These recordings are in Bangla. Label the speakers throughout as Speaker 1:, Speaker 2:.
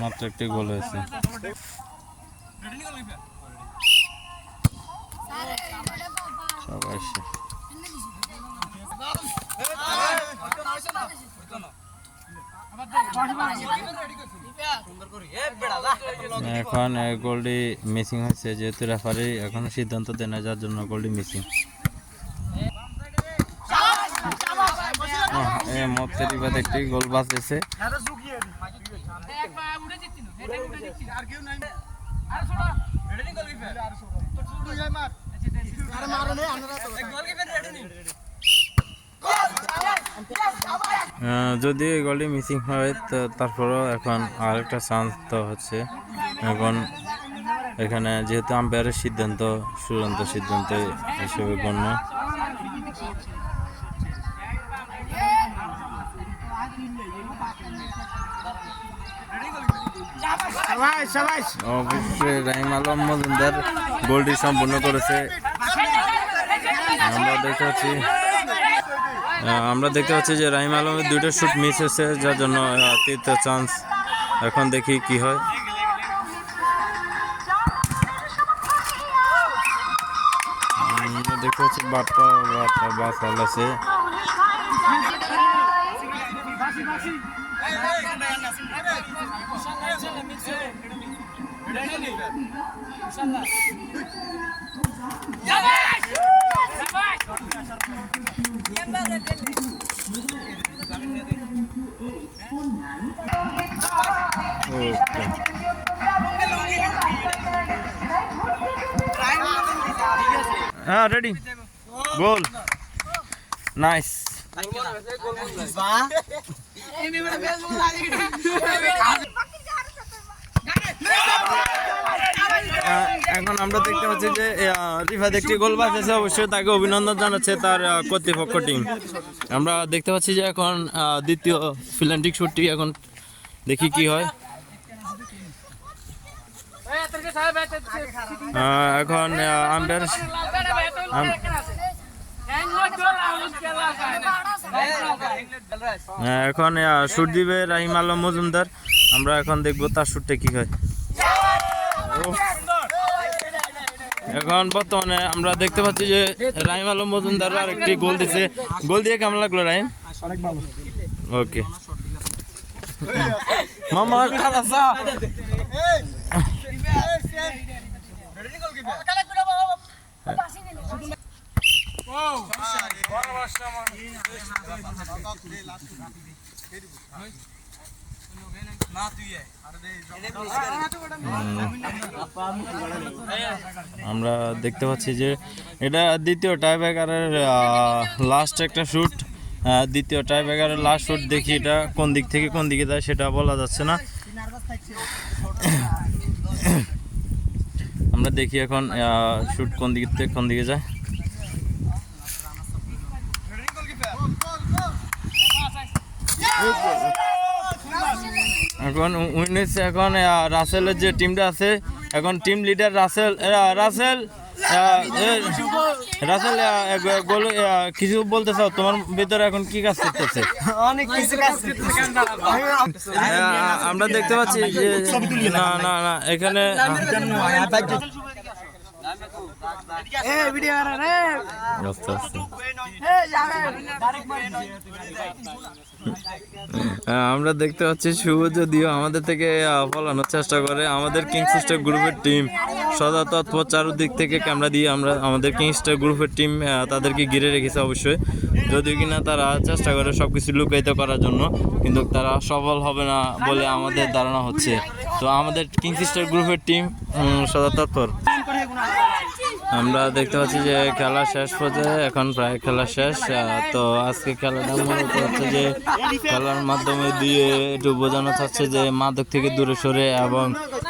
Speaker 1: মাত্র একটি গোল হয়েছে। এখন গোলটি মিসিং হয়েছে, যেহেতু রেফারি এখনো সিদ্ধান্ত দেয় না, যার জন্য গোলটি মিসিং। একটি গোল বাঁচতেছে। যদি এই গোলটি মিসিং হয় তো তারপরেও এখন আরেকটা চান্স তো হচ্ছে। এখন এখানে যেহেতু আম্পায়ারের সিদ্ধান্ত চূড়ান্ত সিদ্ধান্ত হিসেবে গণ্য। অবশ্যই রাহিম আলম মজুমদার গোলটি সম্পূর্ণ করেছে। আমরা দেখতে পাচ্ছি যে রাহিম আলমের দুইটা শুট মিস হয়েছে, যার জন্য তৃতীয় চান্স। এখন দেখি কি হয়। দেখতে পাচ্ছি বাতাল আছে। রেডি গোল নাইস। এখন আমরা দেখতে পাচ্ছি যে রিফাত একটি গোল বাঁচিয়েছে, অবশ্যই তাকে অভিনন্দন জানাচ্ছে তার কর্তৃপক্ষ টিম। আমরা দেখতে পাচ্ছি যে এখন দ্বিতীয় ফিল্ডিং শুটটি, এখন দেখি কি হয়। এখন আম্পায়ার এখন শুট দিবে রাহিম আলম মজুমদার। আমরা এখন দেখবো তার শুটটা কি হয়। এখন বর্তমানে আমরা দেখতে পাচ্ছি যে রাহিম আলম মজুমদার আরেকটি গোল দিছে। গোল দিয়ে কেমন লাগলো রাহিম? ওকে মামা আমরা দেখতে পাচ্ছি যে এটা দ্বিতীয় টাইব্রেকারের লাস্ট একটা শুট। দ্বিতীয় টাইব্রেকারের লাস্ট শুট, দেখি এটা কোন দিক থেকে কোন দিকে যায় সেটা বলা যাচ্ছে না। আমরা দেখি এখন শুট কোন দিক থেকে কোন দিকে যায়। এখন উইনেস এখন রাসেলের যে টিমটা আছে, এখন টিম লিডার রাসেল রাসেল রাসেল গোল কিছু বলতে চাও? তোমার ভিতরে এখন কি কাজ করতেছে?
Speaker 2: অনেক কিছু কাজ করতেছে।
Speaker 1: আমরা দেখতে পাচ্ছি যে না না না এখানে আমরা দেখতে পাচ্ছি শুভ যদিও আমাদের থেকে ফলানোর চেষ্টা করে। আমাদের কিংস্টার গ্রুপের টিম সদা তৎপর চারদিক থেকে ক্যামেরা দিয়ে আমরা আমাদের কিংস্টার গ্রুপের টিম তাদেরকে ঘিরে রেখেছে অবশ্যই, যদিও কিনা তারা চেষ্টা করে সবকিছু লুকায়িত করার জন্য, কিন্তু তারা সফল হবে না বলে আমাদের ধারণা হচ্ছে। তো আমাদের কিংস্টার গ্রুপের টিম সদা তৎপর। আমরা দেখতে পাচ্ছি যে খেলা শেষ পর্যায়ে, এখন প্রায় খেলা শেষ। তো আজকে খেলাটা মূলত হচ্ছে যে খেলার মাধ্যমে দিয়ে একটু বোঝানো চাচ্ছে যে মাদক থেকে দূরে সরে এবং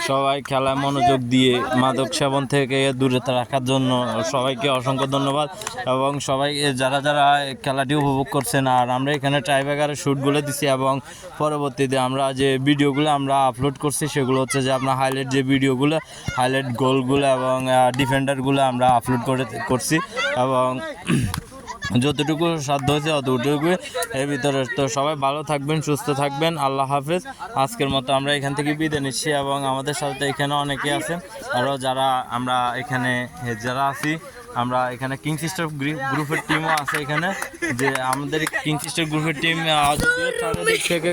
Speaker 1: সবাই খেলায় মনোযোগ দিয়ে মাদক সেবন থেকে দূরে রাখার জন্য সবাইকে অসংখ্য ধন্যবাদ। এবং সবাই যারা যারা খেলাটি উপভোগ করছেন, আর আমরা এখানে টাইব্রেকারের শ্যুটগুলো দিছি এবং পরবর্তীতে আমরা যে ভিডিওগুলো আমরা আপলোড করছি সেগুলো হচ্ছে যে আপনার হাইলাইট যে ভিডিওগুলো, হাইলাইট গোলগুলো এবং ডিফেন্ডারগুলো আমরা আপলোড করছি এবং যতটুকু সাধ্য হয়েছে অতটুকু এর ভিতরে। তো সবাই ভালো থাকবেন, সুস্থ থাকবেন, আল্লাহ হাফেজ। আজকের মতো আমরা এখান থেকে বিদায় নিচ্ছি এবং আমাদের সাথে এখানে অনেকে আছেন আরও যারা আমরা এখানে যারা আছি, আমরা এখানে কিং সিস্টার গ্রুপের টিমও আছে এখানে, যে আমাদের কিং সিস্টার গ্রুপের টিম যদিও চারিদিক থেকে